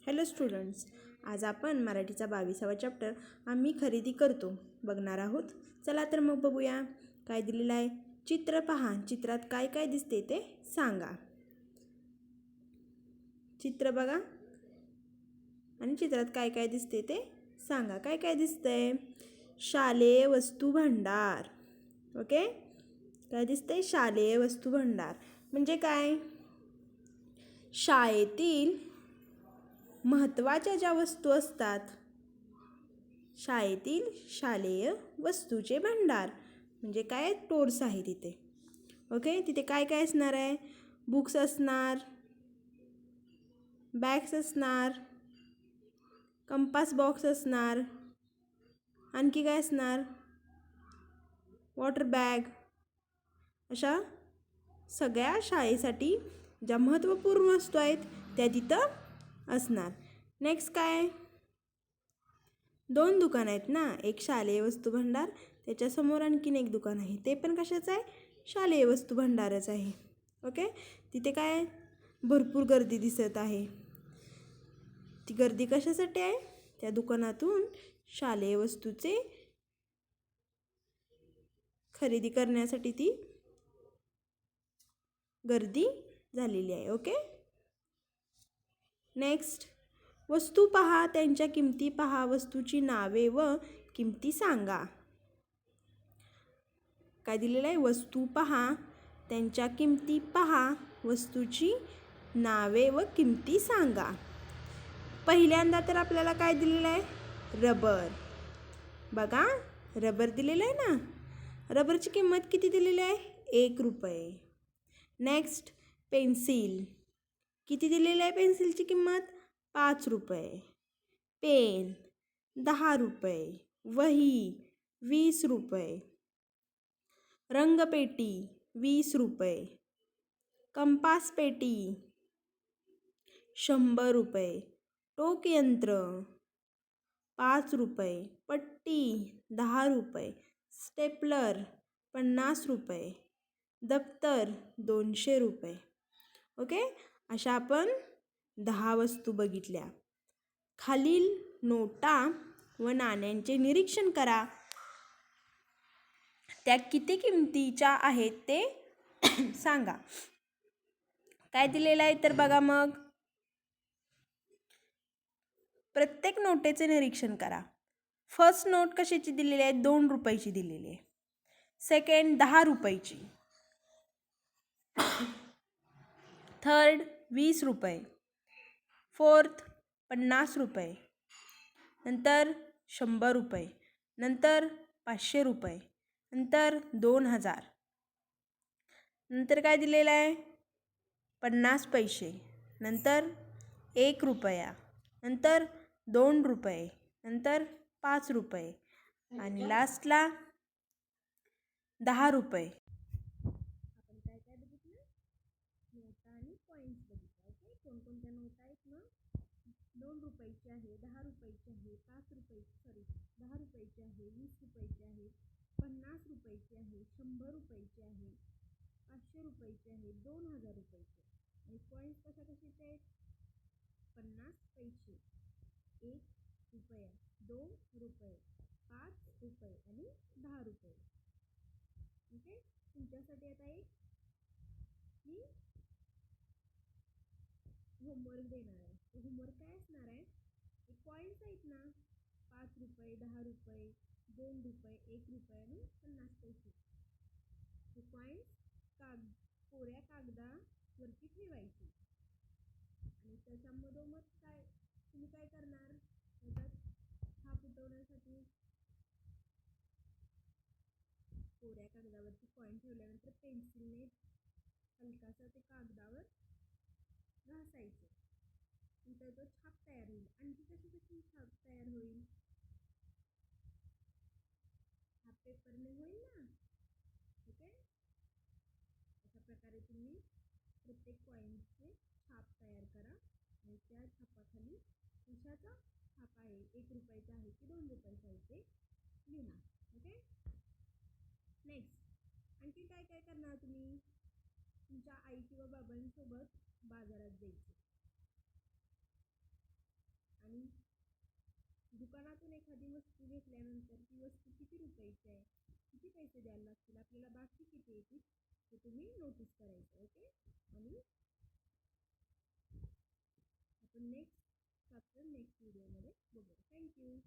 Hello students, आज आपण मराठीचा 22वा चॅप्टर आम्ही खरेदी करतो बघणार आहोत. चला तर मग बघूया. काय दिलेलं आहे? चित्र पहा. चित्रात काय काय दिसते ते सांगा. चित्र बघा आणि चित्रात काय काय दिसते ते सांगा. काय काय दिसतंय? शालेय वस्तू भांडार. ओके, काय दिसतंय? शालेय वस्तू भांडार म्हणजे काय? शाळेतील महत्त्वाच्या ज्या वस्तू असतात, शाळेतील शालेय वस्तूचे भांडार म्हणजे काय? स्टोर्स आहे तिथे. ओके, तिथे काय काय असणार आहे? बुक्स असणार, बॅग्स असणार, कंपास बॉक्स असणार, आणखी काय असणार? Water bag. अशा सगळ्या शाळेसाठी ज्या महत्त्वपूर्ण वस्तू आहेत त्या तिथं असणार. नेक्स्ट काय? 2 दुकान आहेत ना, एक शालेय वस्तू भांडार, त्याच्यासमोर आणखीन एक दुकान आहे, ते पण कशाचं आहे? शालेय वस्तू भांडारच आहे. ओके, तिथे काय? भरपूर गर्दी दिसत आहे. ती गर्दी कशासाठी आहे? त्या दुकानातून शालेय वस्तूचे खरेदी करण्यासाठी ती गर्दी झालेली आहे. ओके, नेक्स्ट, वस्तू पहा, त्यांच्या किमती पहा, वस्तूची नावे व किमती सांगा. काय दिलेलं आहे? वस्तू पहा, त्यांच्या किमती पहा, वस्तूची नावे व किमती सांगा. पहिल्यांदा तर आपल्याला काय दिलेलं आहे? रबर. बघा, रबर दिलेलं आहे ना. रबरची किंमत किती दिलेली आहे? 1 रुपये. Next, pencil. किती दिलेली आहे पेन्सिलची किंमत? 5 रुपये. पेन 10 रुपये. वही 20 रुपये. रंगपेटी 20 रुपये. कंपास पेटी 100 रुपये. टोकयंत्र 5 रुपये. पट्टी 10 रुपये. स्टेपलर 50 रुपये. दप्तर 200 रुपये. ओके, अशा आपण 10 वस्तू बघितल्या. खालील नोटा व नाण्यांचे निरीक्षण करा. त्या किती किमतीच्या आहेत ते सांगा. काय दिलेलं आहे तर बघा. मग प्रत्येक नोटेचे निरीक्षण करा. फर्स्ट नोट कशाची दिलेली आहे? 2 रुपयाची दिलेली आहे. सेकंड 10 रुपयाची. थर्ड 20 रुपये. फोर्थ 50 रुपये. नंतर 100 रुपये. नंतर 500 रुपये. नंतर 2000. नंतर काय दिलेलं आहे? 50 पैसे. नंतर 1 रुपया. नंतर 2 रुपये. नंतर 5 रुपये आणि लास्टला 10 रुपये. आपण काय काय बघितलं? नोटा आणि कॉईन्स बघितलं. ओके, कोणकोणत्या नोटा आहेत? मग 2 रुपयाची आहे, 10 रुपयाची आहे, 10 रुपयाची आहे, 20 रुपयाची आहे, 50 रुपयाची आहे, 100 रुपयाची आहे, 500 रुपयाची आहे, 2000 रुपयाची. आणि कॉईन्स कशा कशाचे आहेत? 50 पैसे, 1 रुपया, 2 रुपये, 5 रुपये आणि 10 रुपये. ओके, तुमच्यासाठी आता एक मी होमवर्क देणार आहे. होमवर्क काय असणार आहे? हे कॉईन्स आहेत ना, 5 रुपये, 10 रुपये, 2 रुपये, 1 रुपये आणि 50 पैसे. हे कॉईन्स कोऱ्या कागदावरती ठेवायचे आणि त्याच्यामधोमध काय तुम्ही काय करणार? त्याच्यात छाप उठवण्यासाठी कोऱ्या कागदावरती कॉईन ठेवल्यानंतर पेन्सिलने हलकासा ते कागदावर घासायचं. नंतर तो छाप तयार होईल. आणखी कशी छाप तयार होईल? छाप पेपरने होईल ना. ओके, अशा प्रकारे तुम्ही प्रत्येक कॉईनचे छाप तयार करा आणि त्या छापाखाली कशाचा छाप आहे? 1 रुपयाचा आहे की 2 रुपयाचा आहे ते लिहा. ओके, नेक्स्ट, आणखी काय काय करणार तुम्ही? तुमच्या आई किंवा बाबांसोबत बाजारात जायचं. आपण एखादी वस्तू घेतल्यानंतर ती वस्तू किती रुपयाची आहे, किती पैसे द्यायला लागतील, आपल्याला बाकी किती येतील ते तुम्ही नोटीस करायचं. ओके. आणि आपण नेक्स्ट चॅप्टर नेक्स्ट व्हिडिओमध्ये बघू. थँक्यू.